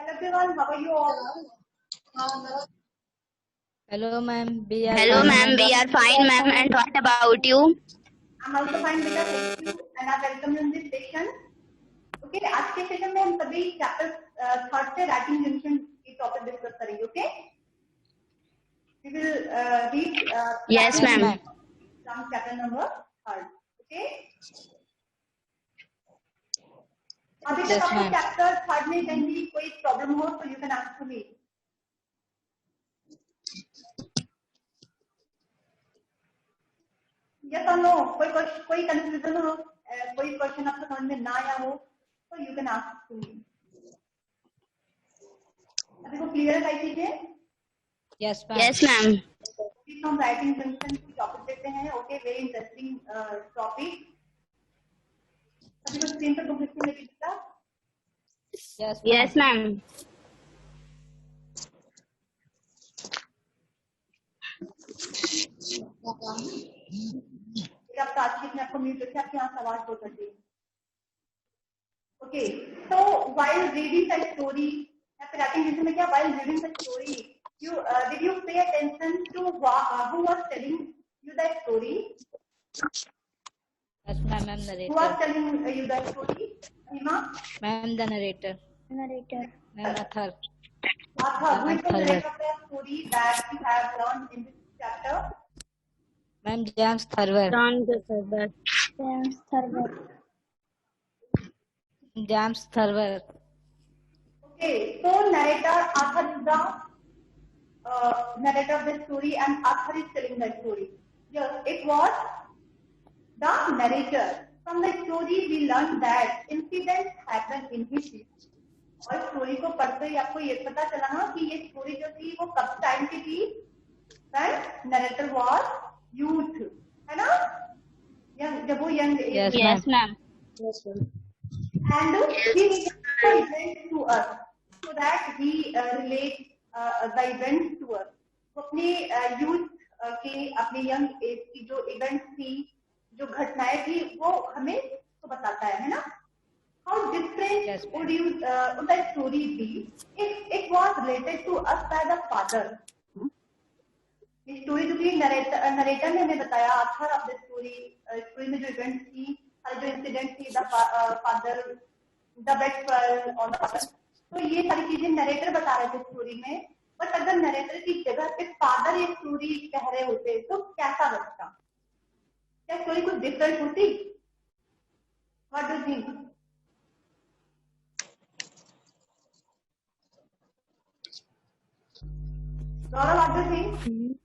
Hello everyone, how are you all? Hello ma'am, Hello ma'am, we are fine ma'am, and what about you? I'm also fine with thank you and I welcome you in this session. Okay, आज के session में हम सभी chapter third से writing junction की topic discuss करेंगे. Okay, we will read Yes ma'am. from chapter number third. Okay. अभी तक आपको चैप्टर थर्ड में कहीं भी कोई प्रॉब्लम हो तो you can ask to me. Yes और नो, कोई कंफ्यूजन हो, कोई क्वेश्चन आपको समझ में ना आया हो तो you can ask to me. अभी को क्लियर है चीजें? Yes ma'am. Yes ma'am. हम राइटिंग जंक्शन की टॉपिक देखते हैं. Okay, very interesting topic. अभी को स्क्रीन पर कंप्लीट लेके दिखा? Yes ma'am. आप ताजकीत में आपको म्यूट रखिए, आपकी आवाज आवाज हो सकती है. Okay, so while reading the story, या फिर राइटिंग जंक्शन में क्या, while reading the story, did you pay attention to who was telling you the story? Yes ma'am, I'm narrator. Who was telling you the story? Hima? Ma'am, the narrator. Narrator. Ma'am, author. Who is the narrator of the story that we have learned in this chapter? Ma'am, James Thurber. James Thurber. James Thurber. Okay, so narrator, author is the narrator of the story and author is telling the story. Yes, it was the narrator. From the story we learned that incidents happen in history. और story को पढ़ते ही आपको ये पता चला ना कि ये स्टोरी जो थी वो कब टाइम की थी. नरेटर वाज यूथ, है ना, यंग, जब वो young. Yes ma'am. And he relates to us so that he relates the events to us. तो अपनी यूथ की, अपनी यंग एज की जो इवेंट्स थी, जो घटनाएं थी, वो हमें तो बताता है ना. How different would the story be if it was related to us by the father? Story जो थी नरेटर ने हमें बताया, author of the story, story में जो इवेंट्स थी, जो इंसिडेंट थी, द फादर, द ब्रेकफास्ट और तो ये सारी चीजें नरेटर बता रहे थे स्टोरी में. बट अगर नरेटर की जगह पे फादर ये स्टोरी कह रहे होते तो कैसा लगता? क्या स्टोरी कुछ डिफरेंट होती? What do you think? Laura, what do you think?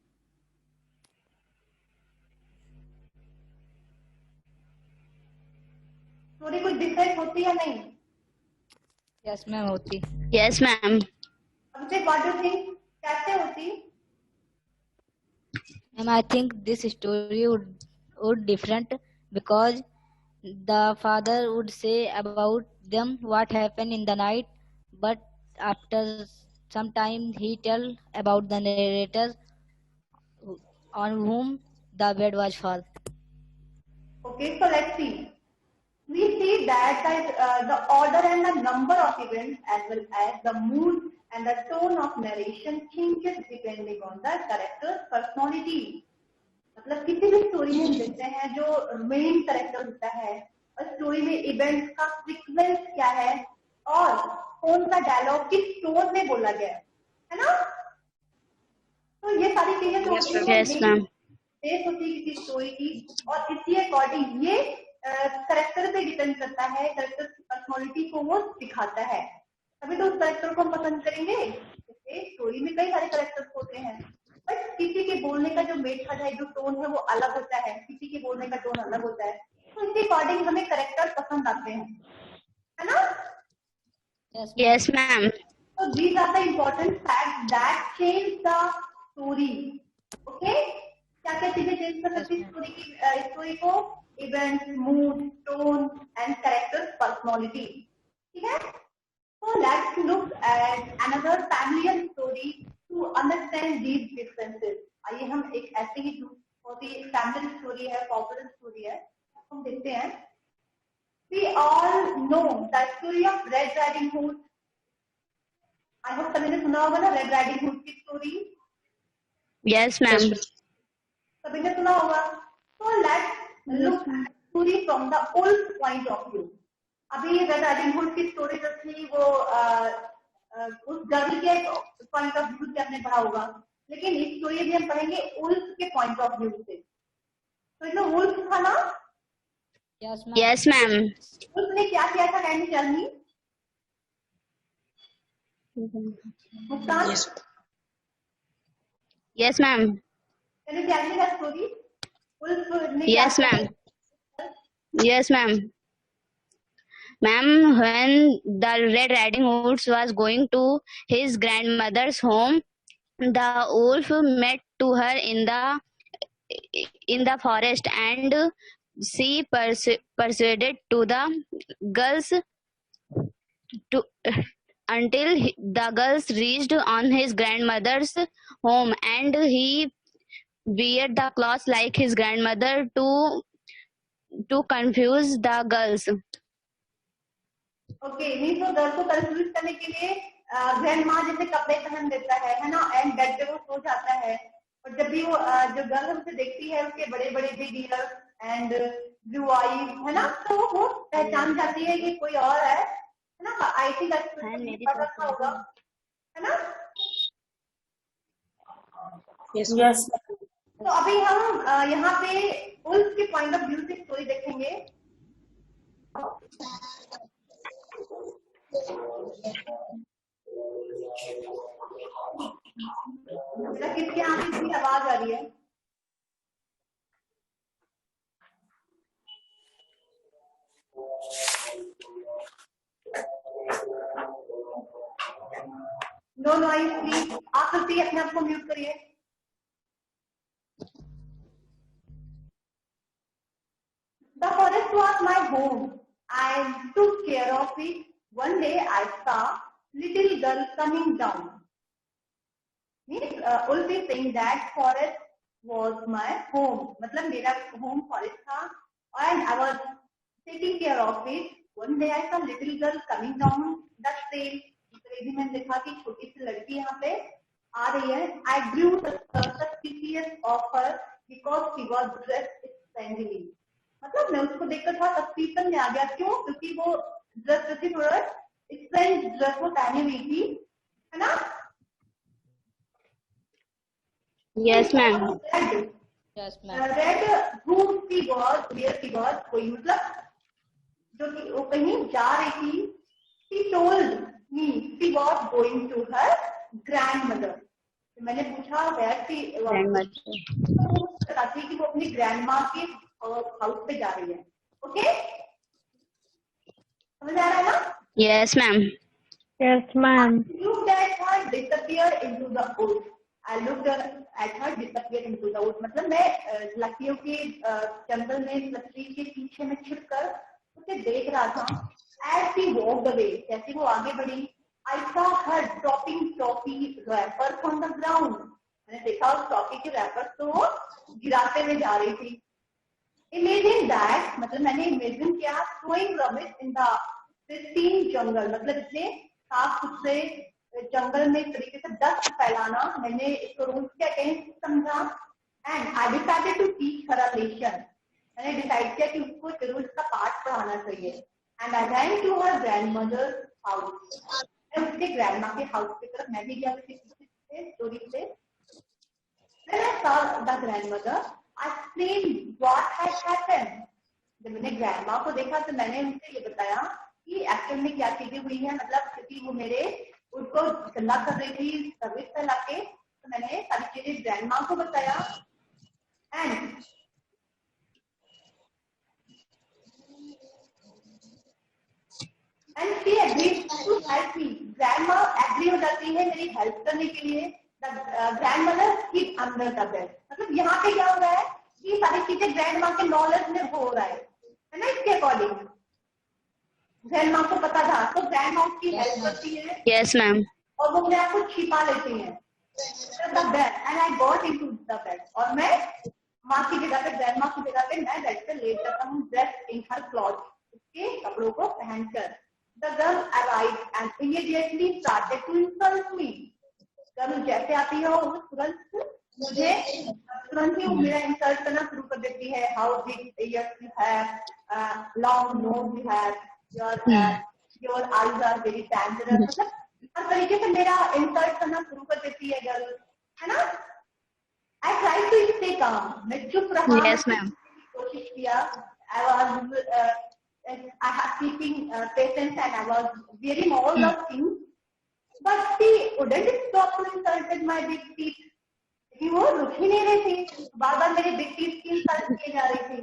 Story कुछ डिफरेंट होती या नहीं? Yes ma'am, होती. Yes ma'am. Abhishek, what do you think? कैसे होती? Ma'am, I think this story would different because the father would say about them what happened in the night, but after some time he tell about the narrator on whom the bed was fall. Okay, so let's see. We see that the order and the number of events as well as the mood and the tone of narration changes depending on the character's personality. मतलब किसी भी story में देखते हैं जो main character होता है और स्टोरी में इवेंट्स का सीक्वेंस क्या है और कौन सा डायलॉग किस टोन में बोला गया है ना. तो ये सारी चीजें तो बेस होती है किसी स्टोरी की और इसी अकॉर्डिंग ये कैरेक्टर पे डिपेंड करता है, कैरेक्टर की पर्सनालिटी को वो दिखाता है. तभी तो उस कैरेक्टर को हम पसंद करेंगे. स्टोरी में कई सारे कैरेक्टर्स होते हैं बट किसी के बोलने का जो मेथड है, जो टोन है वो अलग होता है, किसी के बोलने का टोन अलग होता है. तो इसी अकॉर्डिंग हमें कैरेक्टर पसंद आते हैं, है ना. Yes ma'am. So these are the important facts that change the story. Okay, क्या क्या चीजें चेंज कर सकती है स्टोरी को? Event, mood, tone and character personality. ठीक है. So let's look at another familiar story to understand these differences. आइए हम एक ऐसी ही बहुत ही फैमिली स्टोरी है, पॉपुलर स्टोरी है, हम देखते हैं. We all know the story of Red Riding Hood. I hope सभी ने सुना होगा ना रेड राइडिंग हुड की स्टोरी, Yes, ma'am. सभी ने सुना होगा. So let's look at story from the old point of view. अभी रेड राइडिंग हुड की स्टोरी जो थी वो उस गर्ल के पॉइंट ऑफ व्यू से हमने पढ़ा होगा, लेकिन इस स्टोरी भी हम पढ़ेंगे वुल्फ के पॉइंट ऑफ व्यू से. तो इसमें वुल्फ था ना, Yes, ma'am. Yes, ma'am. Wolf ने क्या किया था, can you tell me Muskaan? Yes, ma'am. Can you tell me the story? Wolf ने Yes, क्या ma'am. Yes, ma'am. Ma'am, when the Red Riding Hood was going to his grandmother's home, the wolf met to her in the forest, and she persuaded to the girls to until the girls reached on his grandmother's home, and he wear the clothes like his grandmother to confuse the girls. Okay, नहीं तो girl को confuse करने के लिए grand माँ जैसे कपड़े पहन देता है ना, एंड बेड पे वो सो जाता है, और जब भी वो जो गर्ल उसे देखती है उसके बड़े बड़े big years and blue eyes है ना, तो वो पहचान जाती है कि कोई और है ना. आई थिंक पढ़ रखा होगा है ना. Yes. तो अभी हम यहाँ पे वुल्फ के पॉइंट ऑफ व्यू से स्टोरी देखेंगे. बेटा किसके यहाँ पे इसकी आवाज आ रही है? No noise please. आप सकती है अपने आप को म्यूट करिए. The forest was my home. I took care of it. One day I saw little girl coming down. Means Ulf is saying that forest was my home. मतलब मेरा home forest था, and I was taking care of it. One day I saw little girl coming down the trail. अंग्रेजी में लिखा कि छोटी सी लड़की यहाँ पे आ रही है. I grew suspicious of her because she was dressed strangely. मतलब मैं उसको देखकर थोड़ा सस्पिशन में आ गया. क्यों? क्योंकि वो ड्रेस जैसी थोड़ा स्ट्रेंज ड्रेस वो पहनी हुई थी, है ना. Yes, ma'am. Yes, ma'am. Red who she was, where she was, कोई मतलब जो कि वो कहीं जा रही थी. She told me she was going to her grandmother. तो मैंने पूछा where she was. बताती है कि वो अपनी ग्रैंडमा के हाउस पे जा रही है. ओके, समझ आ रहा है ना? Yes, ma'am. Yes, ma'am. Looked at her disappear into the woods. I looked at her disappear into the woods. मतलब मैं लकड़ियों के जंगल में लकड़ी के पीछे में छिपकर उसे देख रहा था. As she walked away, जैसे वो आगे बढ़ी, I saw her dropping toffee wrappers on the ground. मैंने देखा उस टॉफी के रैपर्स को वो गिराते हुए जा रही थी. Imagine that, मतलब मैंने इमेजिन किया throwing rubbish in the pristine jungle. मतलब इतने साफ सुथरे जंगल में इस तरीके से डस्ट फैलाना, मैंने इसको रूल्स के अगेंस्ट समझा. And I decided to teach her a lesson. मैंने डिसाइड किया कि उसको जरूर इसका पाठ पढ़ाना चाहिए. And I went to her grandmother house. उसके ग्रैंडमा के हाउस की तरफ मैं भी गया स्टोरी से. When I saw the grandmother, I explained what had happened. जब मैंने ग्रैंडमा को देखा तो मैंने उनसे ये बताया कि एक्चुअल में क्या चीजें हुई हैं. मतलब क्योंकि वो मेरे उनको गंदा कर रही थी सर्विस फैला के, तो मैंने सारी चीजें ग्रैंडमा को बताया. And she agreed to help me. Grandma agree हो जाती है मेरी हेल्प करने के लिए. Grandmother keep under the bed. मतलब यहाँ पे क्या हो रहा है कि सारी चीजें ग्रैंडमा के नॉलेज में हो रहा है ना. इसके अकॉर्डिंग ग्रैंडमा को पता था, तो ग्रैंडमा उसकी हेल्प करती है. Yes, ma'am. और वो अपने आप को छिपा लेती हैं. And I got into the bed. और मैं माँ की जगह पे, ग्रैंडमा की जगह पे मैं बेड पे लेट जाता हूँ, ड्रेस इन हर क्लॉथ, उसके कपड़ों को पहनकर. The girl arrived and immediately started to insult me. Girl जैसे आती है वो तुरंत ही मेरा इंसल्ट करना शुरू कर देती है. How big ears you have, long nose you have, your eyes are very dangerous. मतलब हर तरीके से मेरा इंसल्ट करना शुरू कर देती है गर्ल, है ना. I tried to stay calm. मैं चुप रहा. Yes, ma'am. कोशिश किया. I was keeping patience and I was wearing all those things. But she wouldn't stop to insult my big teeth. कि वो रुक ही नहीं रही थी, बार-बार मेरे big teeth की इंसल्ट किए जा रही थी.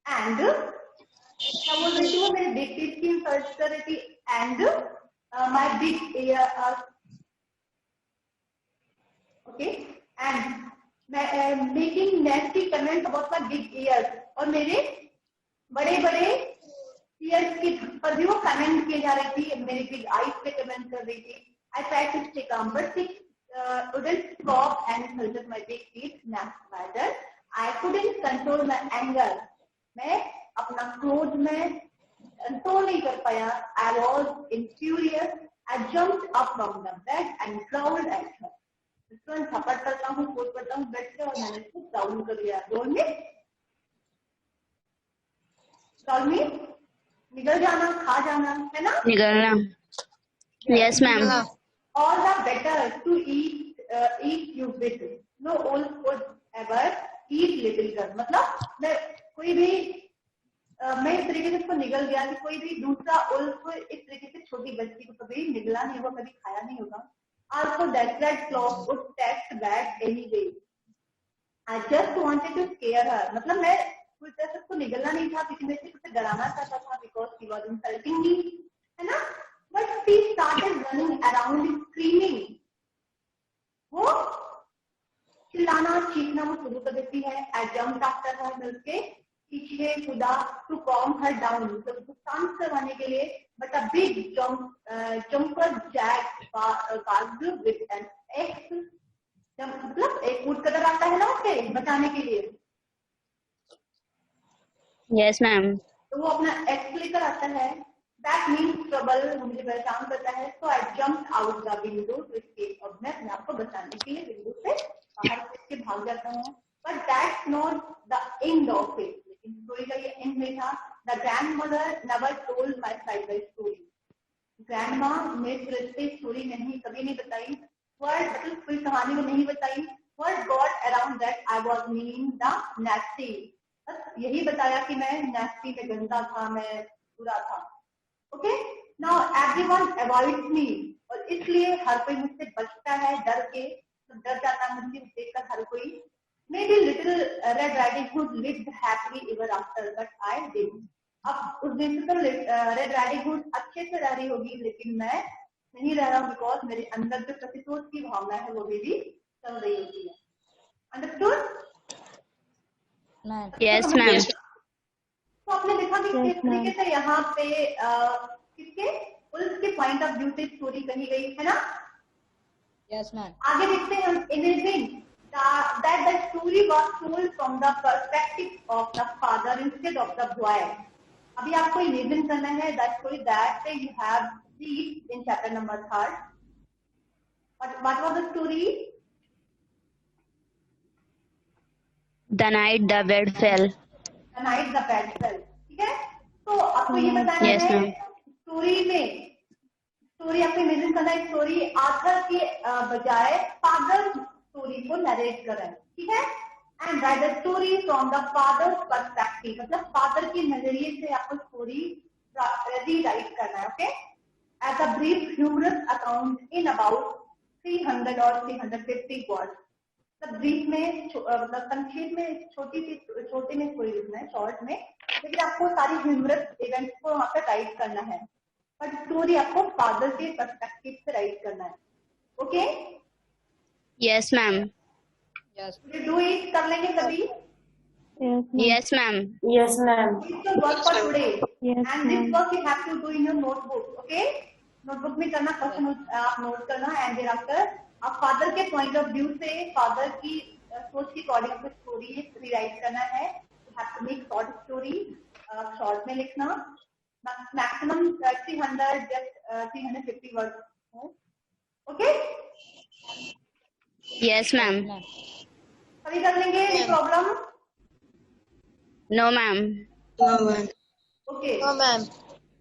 And क्या बोल रही थी वो मेरे big teeth की इंसल्ट कर रही थी. And my big ear, okay, and making nasty comments about my big ears. और मेरे बड़े-बड़े ears की पर भी वो कमेंट किए जा रही थी. मेरी big eyes पे कमेंट कर रही थी. I tried to stay calm, but she wouldn't stop and insulted my big teeth. Neither I couldn't control my anger. मैं अपना क्रोध में कंट्रोल नहीं कर पाया. I was furious. I jumped up from the bed and growled at her. तुरंत थप्पड़ करता हूँ, कूद पड़ता हूँ बेड से और मैंने उसको डाउन कर दिया. डोल में निकल जाना, खा जाना, है ना. निकलना. Yes, ma'am. All the better to eat you with. No wolf would ever eat little girl. मतलब मैं इस तरीके से उसको निगल गया कि कोई भी दूसरा उल्फ इस तरीके से छोटी बच्ची को कभी निगला नहीं होगा, कभी खाया नहीं होगा. Also that red clock would text back anyway. I just wanted to scare her. मतलब मैं कोई तरह से उसको निगलना नहीं था, किसी में से उसे डराना चाहता था because she was insulting me, है ना. But she started running around screaming. वो चिल्लाना चीखना वो शुरू कर देती है. I jumped after her. मैं उसके पीछे कूदा to calm her down. तो उसको शांत करवाने के लिए. But a big jumper jack barked with an axe. मतलब एक कूद कर आता है ना उसे बचाने के लिए. Yes, ma'am. तो वो अपना एक्स लेकर आता है. That means trouble. मुझे परेशान करता है. So I jumped out the window to escape. अब मैं अपने आप को बचाने के लिए विंडो से बाहर से भाग जाता हूँ. But that's not the end of it. लेकिन स्टोरी का ये एंड नहीं था. The grandmother never told my side by story. Grandma मेरे तरफ स्टोरी नहीं कभी नहीं बताई. What पूरी कहानी को नहीं बताई. What got around that I was mean the nasty. बस यही बताया कि मैं nasty में गंदा था, मैं बुरा था. Okay, now everyone avoids me. और इसलिए हर कोई मुझसे बचता है डर के. तो डर जाता है मुझे देखकर हर कोई. Maybe little Red Riding Hood lived happily ever after, but I didn't. अब उस दिन से तो रेड राइडिंग हुड अच्छे से रह रही होगी, लेकिन मैं नहीं रह रहा हूँ बिकॉज मेरे अंदर जो प्रतिशोध की भावना है वो भी चल रही होती है. अंडरस्टूड? Yes, ma'am. तो आपने देखा कि किस तरीके से यहाँ पे किसके पुलिस के पॉइंट ऑफ व्यू से स्टोरी कही गई है ना. Yes, ma'am. आगे देखते हैं हम. Imagine that the story was told from the perspective of the father instead of the boy. अभी आपको इमेजिन करना है that story that you have read in chapter number 3. What was the story? The night the bed fell. The night the bed fell. ठीक है. तो आपको ये बताना Yes, है ma'am. स्टोरी आपको इमेजिन करना है. स्टोरी आथर के बजाय फादर स्टोरी को नरेट कर रहा है. ठीक है. And write the story from the father's perspective. मतलब फादर के नजरिए से आपको स्टोरी रीराइट करना है. Okay. As a brief humorous account in about 300 और 350 वर्ड्स. मतलब ब्रीफ में मतलब संक्षेप में छोटे में स्टोरी लिखना है, शॉर्ट में. लेकिन आपको सारी ह्यूमरस इवेंट्स को वहाँ पे राइट करना है. बट स्टोरी आपको फादर के पर्सपेक्टिव से राइट करना है. Okay. Yes, ma'am. Yes. Do it कर लेंगे कभी. Yes, ma'am. Yes, ma'am. It's your work for today. Yes, And this ma'am. work you have to do in your notebook. Okay. Notebook में करना, question आप note करना. And there after आप father के point of view से father की सोच के अकॉर्डिंग आपको स्टोरी रीराइट करना है. You have to make short story. Short में लिखना. maximum 300, just 350 words. Okay? Yes, ma'am. ma'am. सभी कर लेंगे? Any problem? No, ma'am. No, ma'am. Okay. No, ma'am.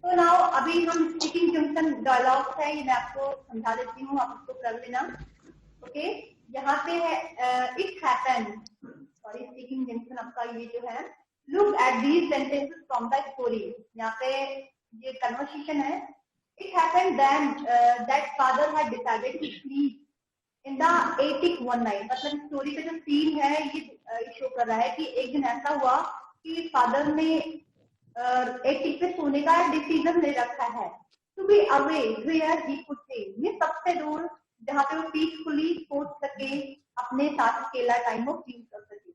तो नाउ अभी हम स्पीकिंग जंक्शन डायलॉग्स है, ये मैं आपको समझा देती हूँ, आप इसको कर लेना. ओके, यहाँ पे है it happen, sorry speaking junction आपका ये जो है, look at these sentences from the story. यहाँ पे ये कन्वर्सेशन है. It happen then that father had decided to sleep in the attic one night. मतलब स्टोरी का जो सीन है ये शो कर रहा है कि एक दिन ऐसा हुआ कि फादर ने एटिक पे सोने का डिसीजन ले रखा है. To be away where he could stay, ये सबसे दूर जहाँ पे वो पीसफुली सोच सके, अपने साथ अकेला टाइम वो फील कर सके.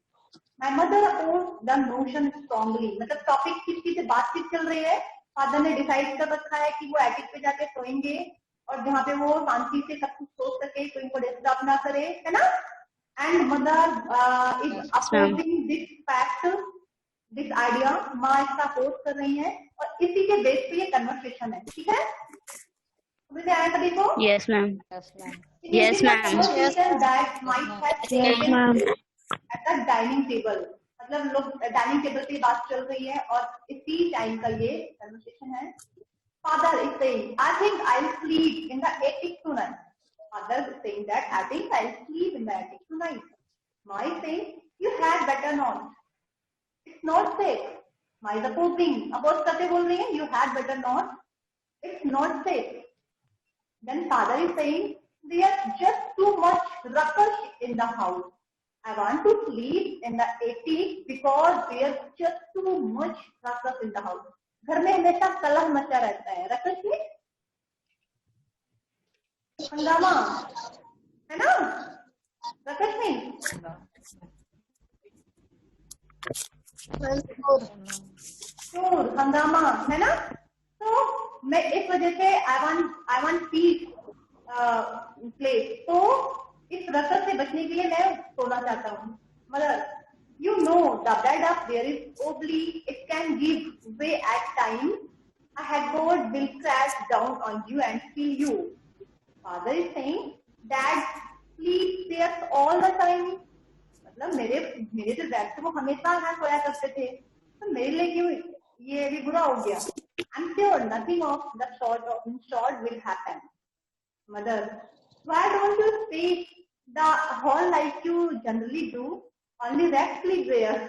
My mother oppose the notion strongly, मतलब टॉपिक किसकी से बातचीत चल रही है. फादर ने डिसाइड कर रखा है कि वो एटिक पे जाके सोएंगे और जहाँ पे वो शांति से सब कुछ सोच सके, कोई को डिस्टर्ब ना करे, है ना. And mother is opposing this fact, this idea. माँ इसका अपोज कर रही है और इसी के बेस पे ये कन्वर्सेशन है. ठीक है, समझ में आया सभी को? Yes, ma'am. Yes, ma'am. Yes, ma'am. Conversation that might have Yes, taken ma'am. at the dining table, मतलब लोग डाइनिंग टेबल पे बात चल रही है और इसी टाइम का ये कन्वर्सेशन है. Father is saying I think I will sleep in the attic tonight. Father is saying that I think I will sleep in the attic tonight. My saying you had better not, it's not safe. My supposing, oppose करते बोल रही है, you had better not, it's not safe. Then father is saying, there's just too much ruckus in the house. I want to sleep in the attic because there's just too much ruckus in the house. घर में हमेशा कलह मचा रहता है. Ruckus में हंगामा है ना, रकस में शोर हंगामा है ना. तो मैं इस वजह से आई वांट पीस प्लेस. तो इस रकस से बचने के लिए मैं सोना चाहता हूँ. मतलब you know the bed up there is wobbly, it can give way at times. A headboard will crash down on you and kill you. Father is saying, Dad sleep there all the time. मतलब मेरे जो dad थे वो हमेशा यहाँ सोया करते थे, तो मेरे लिए क्यों ये भी बुरा हो गया. I'm sure nothing of the sort will happen. Mother, why don't you face the hall like you generally do? Only Rex sleep there.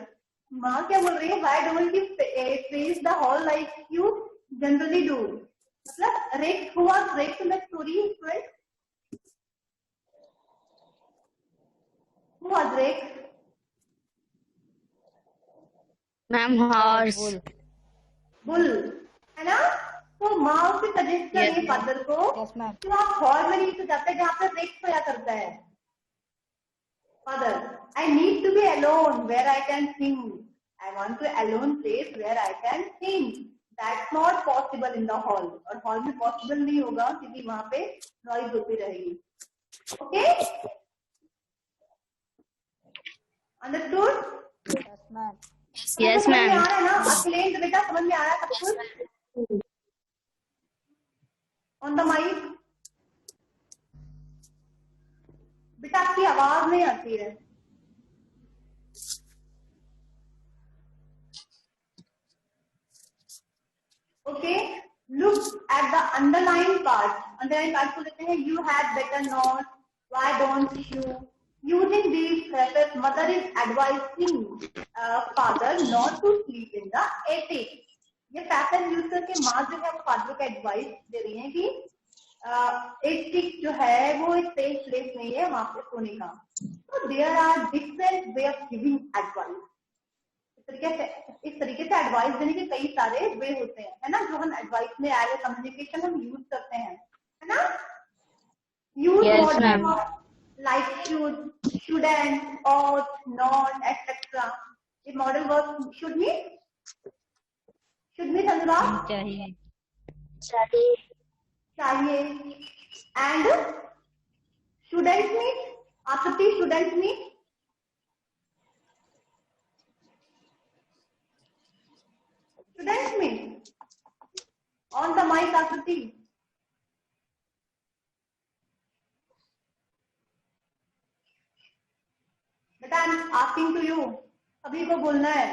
माँ क्या बोल रही है? Why don't you face the hall like you generally do? मतलब Rex, who was Rex in the story, student? Who was Rex? Ma'am, horse. Bull है ना. तो माँ उसे सजेस्ट कर रही है फादर को Yes, ma'am. कि आप हॉल में नहीं सो जाते जहाँ पे रेक्स सोया करता है. Father, I need to be alone where I can think. I want to alone place where I can think. That's not possible in the hall. और हॉल में पॉसिबल नहीं होगा क्योंकि वहां पे नॉइज होती रहेगी. Okay, understood? Yes, ma'am. Yes, समझ में आ ma'am. रहा है ना? अखिलेश बेटा समझ में आ रहा है सब कुछ? ऑन द माइक बेटा, आपकी आवाज नहीं आती है. Okay, look at the underline part. Underline part को लेते हैं. You had better not, why don't you. Using these phrases, mother is advising father not to sleep in the attic. ये पैटर्न यूज करके माँ जो है वो फादर को एडवाइस दे रही है कि एटिक जो है वो सेफ प्लेस नहीं है वहां पे सोने का. तो there are different way of giving advice. इस तरीके से एडवाइस देने के कई सारे वे होते हैं, है ना, जो हम एडवाइस में एज ए कम्युनिकेशन हम यूज करते हैं, है ना. Use Yes, ma'am. like shouldn't, ought, not, etc. ये मॉडल वर्ब should mean अनुराग चाहिए. चाहिए. and shouldn't mean आकृति. shouldn't mean mic, Akriti. बेटा I am asking to you, सभी को बोलना है।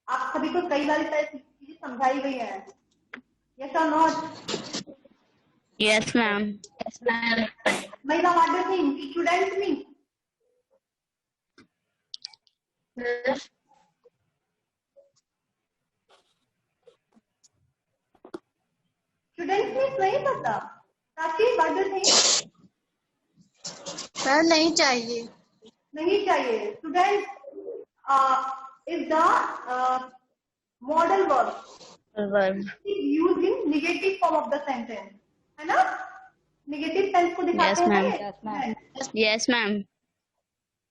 आप सभी को कई बार सारी चीजें समझाई गई है। यस और नॉट? Yes, ma'am. महिला, what do you think student mean? Student mean नहीं पता। ताकि what do you think? Ma'am नहीं चाहिए। नहीं चाहिए। Student is the modal verb Verb. used in negative form of the sentence, है ना? नेगेटिव सेंस को दिखाते Yes, हैं ना ma'am. ये? Yes, ma'am. Yes, ma'am.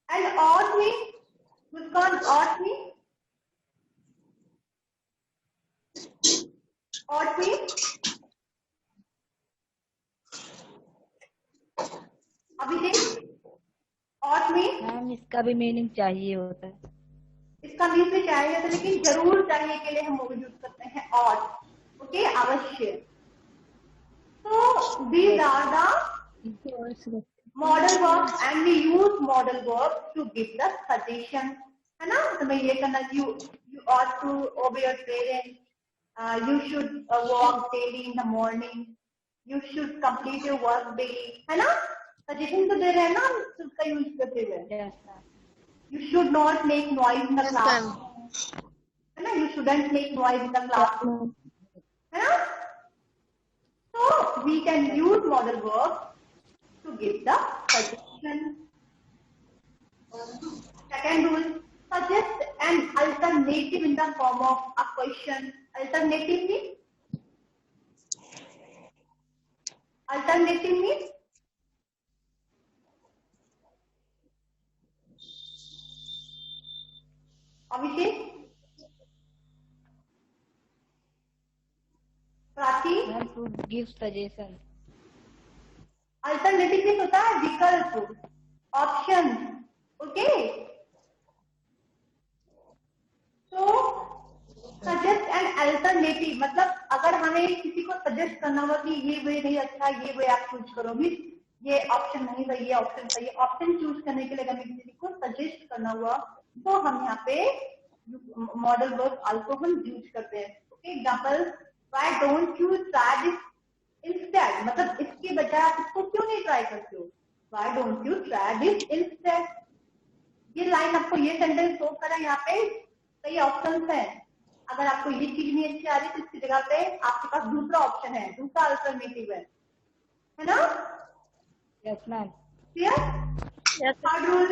And ought me, Muskan, ought me, ought me, Abhishek, ought me, ma'am इसका भी meaning चाहिए होता है। इसका मीन भी चाहिए तो, लेकिन जरूर चाहिए के लिए हम वो यूज करते हैं ought, ओके, अवश्य। So these are the model verbs and we use model verbs to give the suggestion, है ना? तुम्हें ये करना, you ought to obey your parents, you should walk daily in the morning, you should complete your work daily, है ना? Suggestion तो दे रहे हैं ना हम उसका यूज करते हुए। Yes, ma'am. You should not make noise in the Yes, class, ma'am. है ना? You shouldn't make noise in the classroom, है ना? So we can use model verbs to give the suggestion. Second rule, suggest an alternative in the form of a question. Alternative means? Alternative means? Abhishek? Prachi? Ma'am, to give suggestion. Alternative में होता है विकल्प, option, okay? तो suggest and alternative मतलब अगर हमें किसी को सजेस्ट करना होगा कि ये वे नहीं अच्छा, ये वे आप चूज करो, भी ये ऑप्शन नहीं सही, ये ऑप्शन सही है, ऑप्शन चूज करने के लिए हमें किसी को सजेस्ट करना हुआ तो हम यहाँ पे मॉडल वर्ब आल्सो हम यूज करते हैं। Okay, example, why don't you try this instead, मतलब इसके बजाय आप इसको क्यों नहीं ट्राई करते हो? Why don't you try this instead. ये लाइन आपको, ये सेंटेंस शो करा, यहाँ पे कई ऑप्शंस हैं। अगर आपको ये चीज नहीं अच्छी आ रही तो इसकी जगह पे आपके पास दूसरा ऑप्शन है, दूसरा अल्टरनेटिव है ना? Yes, ma'am. Clear? Third rule,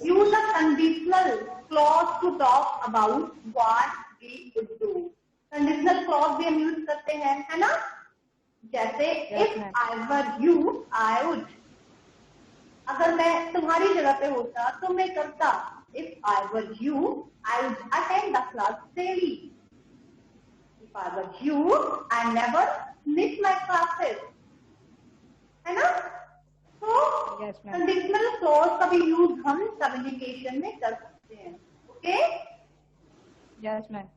use a conditional clause to talk about what we would do. Conditional clause भी हम यूज करते हैं, है ना? जैसे Yes, if ma'am. I were you, I would. अगर मैं तुम्हारी जगह पे होता तो मैं करता। If I were you, I would attend the class daily. If I were you, I never miss my classes. है ना? तो Yes, ma'am. कंडीशनल क्लॉज का भी यूज हम कम्युनिकेशन में कर सकते हैं। Okay, Yes, ma'am.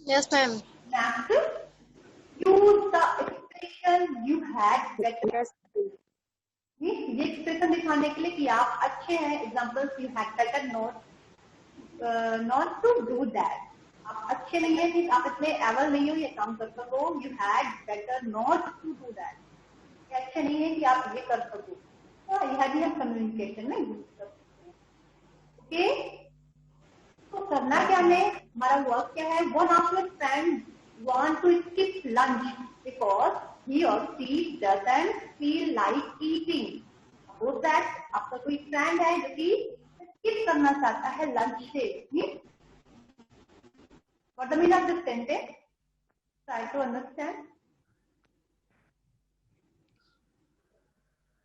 Yes, ma'am. Next, use the expression you had better. Yes. ये एक्सप्रेशन दिखाने के लिए कि आप अच्छे हैं, examples, you had better not to do that. आप अच्छे नहीं है कि आप इतने एवल नहीं हो ये काम कर सको, you had better not to do that. अच्छे नहीं है कि आप ये कर सको, तो यह भी हम कम्युनिकेशन में यूज कर सकते हैं। ओके, तो करना क्या है, हमारा वर्क क्या है? One of your friend want to skip lunch because he or she doesn't feel like eating. Suppose that आपका कोई फ्रेंड है जो कि स्किप करना चाहता है लंच से। What the meaning of this sentence? Try to understand.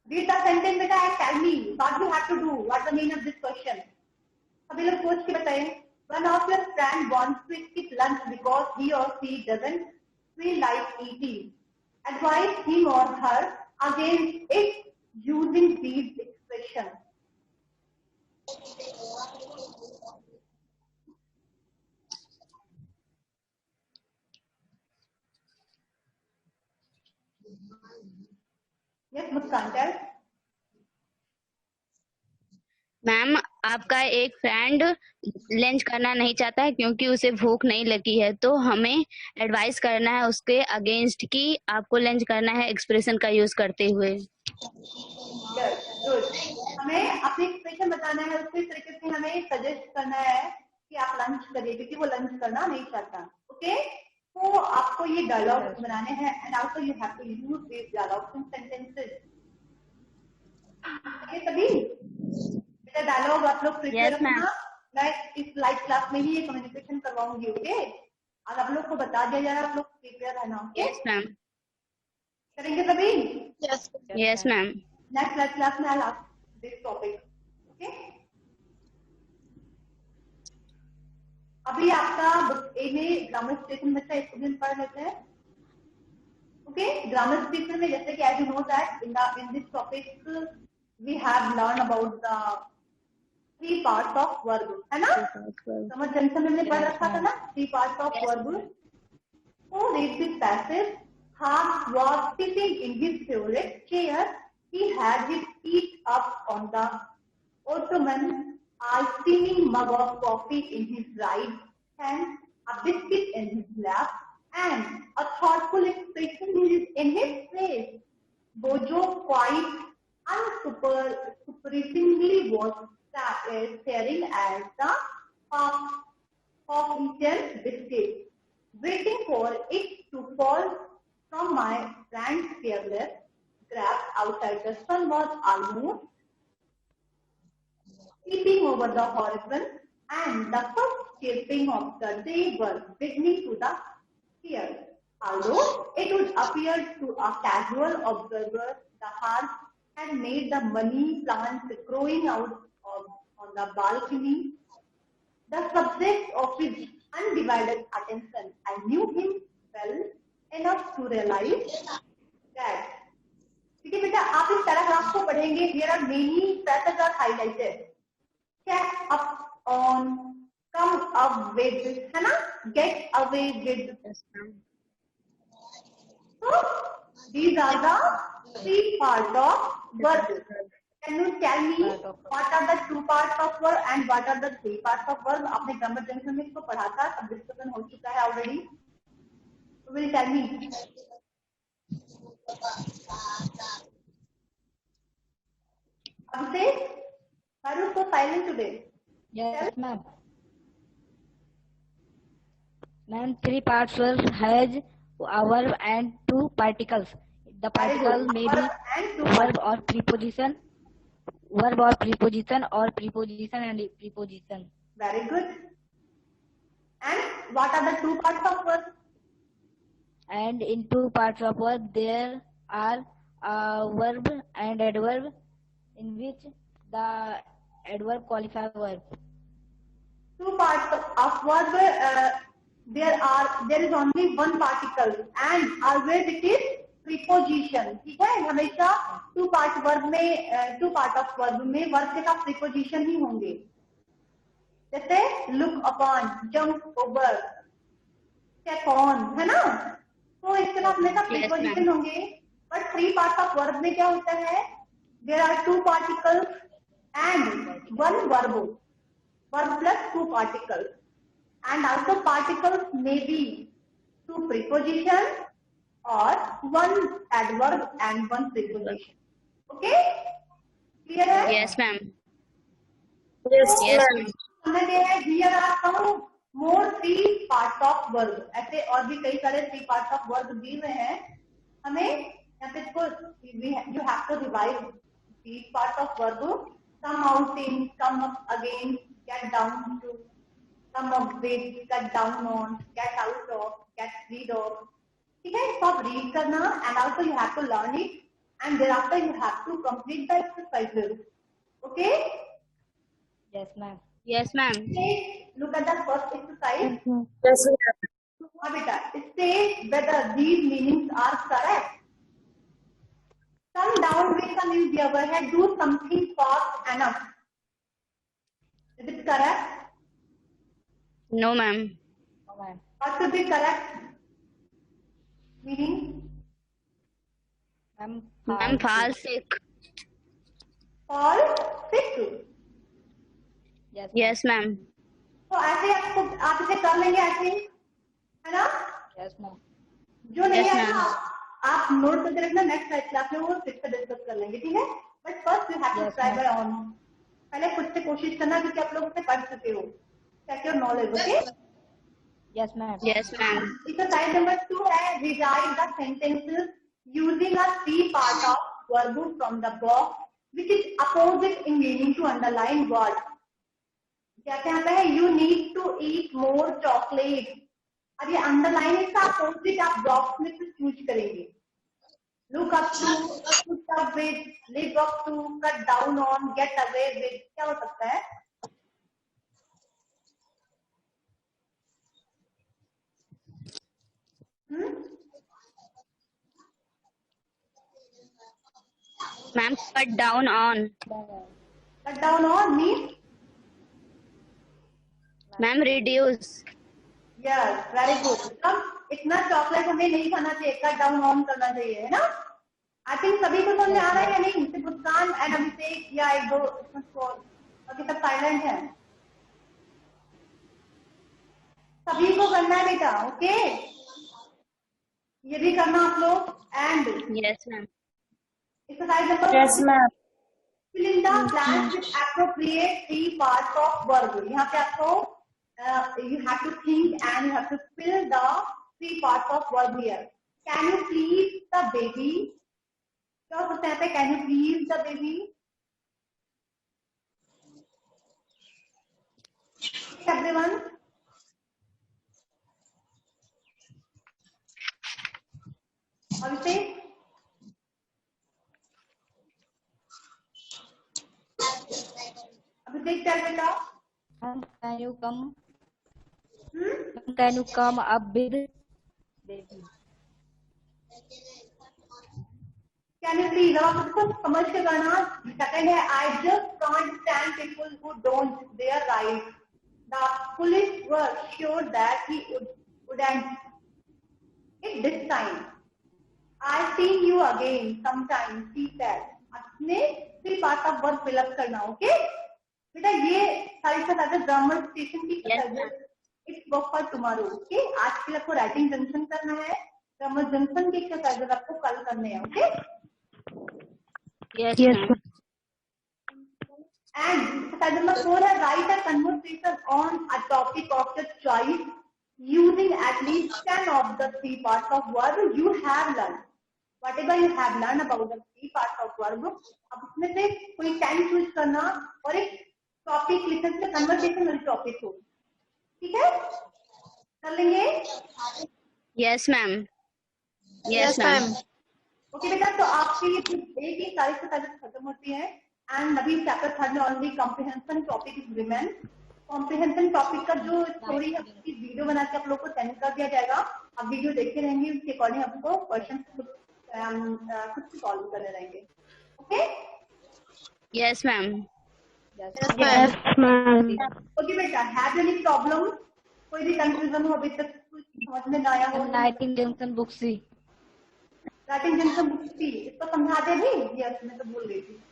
Read the sentence बेटा and tell me what you have to do. What the meaning of this question? सभी लोग सोच के बताएं। One of your friend wants to skip lunch because he or she doesn't feel like eating. Advise him or her against it using these expressions. Yes, Muskan, tell. Ma'am, आपका एक friend lunch करना नहीं चाहता है क्योंकि उसे भूख नहीं लगी है, तो हमें एडवाइस करना है उसके अगेंस्ट कि आपको लंच करना है एक्सप्रेशन का यूज करते हुए। Good, good. हमें अपनी एक्सप्रेशन बताना है, उसी तरीके से हमें सजेस्ट करना है कि आप लंच करिए, क्योंकि वो लंच करना नहीं चाहता। ओके, तो आपको ये डायलॉग बनाने हैं and also you have to use this dialogues in sentences. ये सभी बेटा डायलॉग आप लोग प्रिपेयर Yes, ma'am. रखना। मैं इस लाइव क्लास में ही ये कम्युनिकेशन करवाऊंगी। ओके, आज आप लोग को बता दिया जाए, आप लोग प्रिपेयर रहना। Okay, Yes, ma'am. करेंगे सभी। Yes. Yes, ma'am. Next live class में आई लास्ट दिस टॉपिक। ओके, अभी आपका बुक ए में ग्रामर स्टेशन बच्चा इसको भी पढ़ लेते हैं। ओके, ग्रामर स्टेशन में जैसे कि as you know that in this topic we have learn about the 3 parts of verb, है ना? समझ जंक्शन में हमने पढ़ रखा था ना 3 parts of verb. So read this passage. Hans was sitting in his favorite chair. He had his feet up on the ottoman, a steaming mug of coffee in his right hand, a biscuit in his left, and a thoughtful expression in his face. Bojo quite unsurprisingly was staring at the half-eaten biscuit, waiting for it to fall from my friend's careless grasp. Outside, the sun was almost peeping over the horizon, and the first chirping of the day was beginning to the hear. Although it would appear to a casual observer, the heart had made the money plants growing out on the balcony the subject of his undivided attention. I knew him well enough to realize that. ठीक है बेटा, आप इस paragraph को पढ़ेंगे। Here are many passages are highlighted. Get up on, come up with, है ना? Get away with. So these are the 3 parts of verb. Can you tell me what are the 2 parts of verb and what are the 3 parts of verb? आपने grammar junction में इसको पढ़ा था, अब discussion हो चुका है already. Will tell me. Abhishek, are you so silent today? Yes, ma'am. Ma'am, 3 parts verb has a verb and 2 particles. The particle may be Verb and 2 verb or preposition, or preposition and preposition. Very good. And what are the 2 parts of verb? And in 2 parts of verb there are a verb and adverb, in which the adverb qualifies verb. 2 parts of verb. There is only 1 particle and always it is preposition. ठीक है, हमेशा 2 part verb में 2 part of verb में verb के साथ preposition ही होंगे। जैसे look upon, jump over, step on, है ना? तो इसके साथ हमेशा preposition होंगे। But 3 parts of verb में क्या होता है? There are 2 particles and 1 verb plus 2 particles. And also particles may be 2 prepositions or 1 adverb and 1 preposition. Okay? Clear है? Yes, ma'am. Yes, Yes, ma'am. ma'am. हमने देखा है here are some more 3 parts of verb. ऐसे और भी कई सारे 3 parts of verb दिए हुए हैं। हमें यहाँ पे इसको you have to revise these parts of verb. Come out in, come up again, get down to, come up with, get down on, get out of, get rid of. ठीक है, इसको आप read करना and also you have to learn it and thereafter you have to complete the exercises. Okay? Yes, ma'am. Yes, ma'am. Okay, look at the first exercise. Yes, ma'am. हाँ बेटा, state whether these meanings are correct. Come down with some use the other head, do something fast enough. Is it correct? No, ma'am. No, ma'am. What should be correct? Meaning? Ma'am, fall sick. Fall sick. Yes, ma'am. तो ऐसे आपको आप इसे कर लेंगे ऐसे, है ना? Yes, ma'am. जो नहीं Yes, है ma'am. आप नोट करके रखना, नेक्स्ट क्लास में वो फिर से डिस्कस कर लेंगे, ठीक है? But first you have to Yes, try ma'am. By own. पहले खुद से कोशिश करना क्योंकि आप लोग उसे पढ़ चुके हो। Check your knowledge, okay? Yes, ma'am. Yes, ma'am. Exercise number 2 है rewrite the sentences using a three part of verb from the box which is opposite in meaning to underline word. जैसे यहाँ पे है you need to eat more chocolate, अब ये underline इसका opposite आप box में से चूज करेंगे। Look up to, put up with, live up to, cut down on, get away with, क्या हो सकता है? Ma'am, cut down on. Cut down on mean Ma'am, reduce. Yes, very good. अब इतना चॉकलेट हमें नहीं खाना चाहिए, कट डाउन ऑन करना चाहिए, है ना? आई थिंक सभी को समझ आ रहा है या नहीं? सिर्फ मुस्कान एंड अभिषेक या एक दो अभी सब साइलेंट है। सभी को करना है बेटा, ओके? ये भी करना आप लोग। And Yes, ma'am. Exercise number Yes, ma'am. fill in the blanks with appropriate three parts of verb. यहाँ पे आपको you have to think and you have to fill the three parts of verb here. Can you please the baby? क्या हो सकता है यहाँ पे? Can you please the baby? Everyone. अभिषेक, अभिषेक चल बेटा। Can you come? Can you come up with baby? Can you please अब आप इसको समझ के करना। सेकंड है I just can't stand people who don't their right. The police were sure that he wouldn't it this time. I see you again sometime, she said. अपने three part of verb fill up करना, okay बेटा? ये सारी से सारे grammar station की it's work for tomorrow, okay? आज के लिए आपको राइटिंग जंक्शन करना है, ग्रामर जंक्शन की एक्सरसाइजेस आपको कल करने हैं, okay? Yes, ma'am. And exercise number 4 है write a conversation on a topic of your choice using at least 10 of the three parts of verb you have learned. Whatever you have learned about the three parts of verb, अब उसमें से कोई 10 choose करना और एक topic लिखने से conversation वाली टॉपिक हो, ठीक है? कर लेंगे? Yes, ma'am. Yes, ma'am. Okay बेटा, तो आपकी एक ही सारी एक्सरसाइजेस खत्म होती है एंड अभी चैप्टर 3 में only comprehension topic is remain. Comprehension topic का जो स्टोरी है उसकी वीडियो बना के आप लोग को सेंड कर दिया जाएगा। आप वीडियो देखते रहेंगे, उसके अकॉर्डिंग आपको क्वेश्चन खुद से सॉल्व करने रहेंगे, okay? Yes, ma'am. Yes, ma'am. Okay बेटा, हैव एनी प्रॉब्लम? कोई भी कंफ्यूजन हो अभी तक कुछ समझ में ना आया हो? Writing junction book C. Writing junction book थी, इसको समझा दे भी? यस, मैं तो भूल गई थी।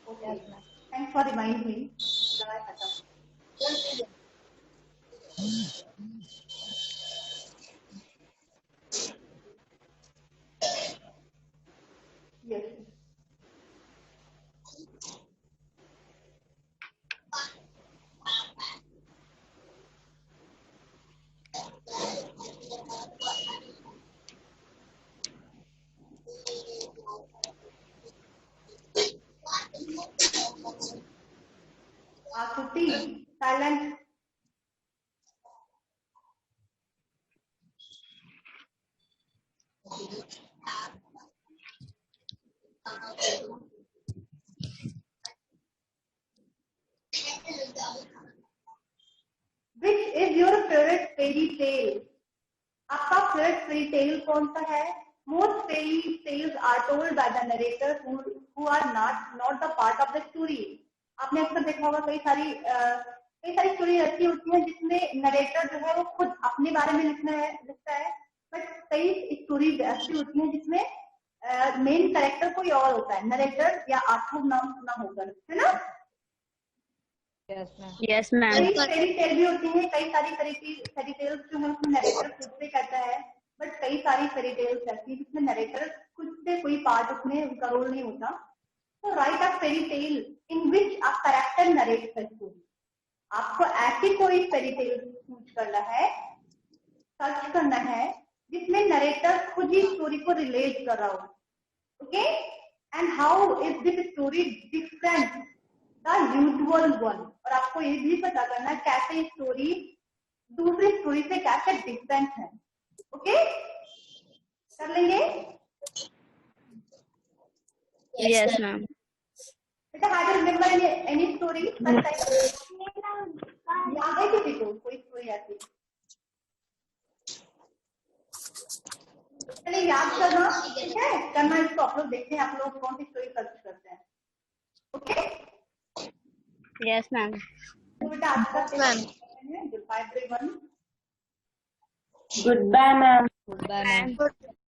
Okay, thanks for remind me. Yes, Akriti silent. Which is your favorite fairy tale? आपका फेवरेट फेरी टेल कौन सा है? Most fairy tales are told by the narrator who are not the part of the story. आपने अक्सर देखा होगा कई सारी स्टोरी ऐसी होती है जिसमें नरेटर जो है वो खुद अपने बारे में लिखता है, बट कई स्टोरी ऐसी होती है जिसमें मेन कैरेक्टर कोई और होता है, नरेटर या आठों नाम सुना होकर, है ना? Yes, ma'am. कई फेरी टेल भी होती है, कई सारी तरह की फेरी टेल्स जो है उसमें नरेटर खुद से कहता है, बट कई सारी फेरी टेल्स ऐसी है जिसमें नरेटर खुद से कोई पार्ट उसमें उनका रोल नहीं होता. तो right a fairy tale in which a character narrates the story. आपको ऐसी कोई फेरी टेल चूज करना है, सर्च करना है जिसमें नरेटर खुद ही स्टोरी को रिलेट कर रहा हो. Okay, and how is this story different the usual one. और आपको ये भी पता करना है कैसे स्टोरी दूसरी स्टोरी से कैसे डिफरेंट है. ओके, कर लेंगे Yes, ma'am. बेटा. Have you remember any story? याद है किसी को कोई स्टोरी ऐसी? चलिए याद करना, ठीक है, करना इसको. आप लोग देखते हैं आप लोग कौन सी स्टोरी सर्च करते हैं. Okay, Yes, ma'am. तो बेटा आज का session goodbye everyone. Goodbye, ma'am. Goodbye, ma'am. Good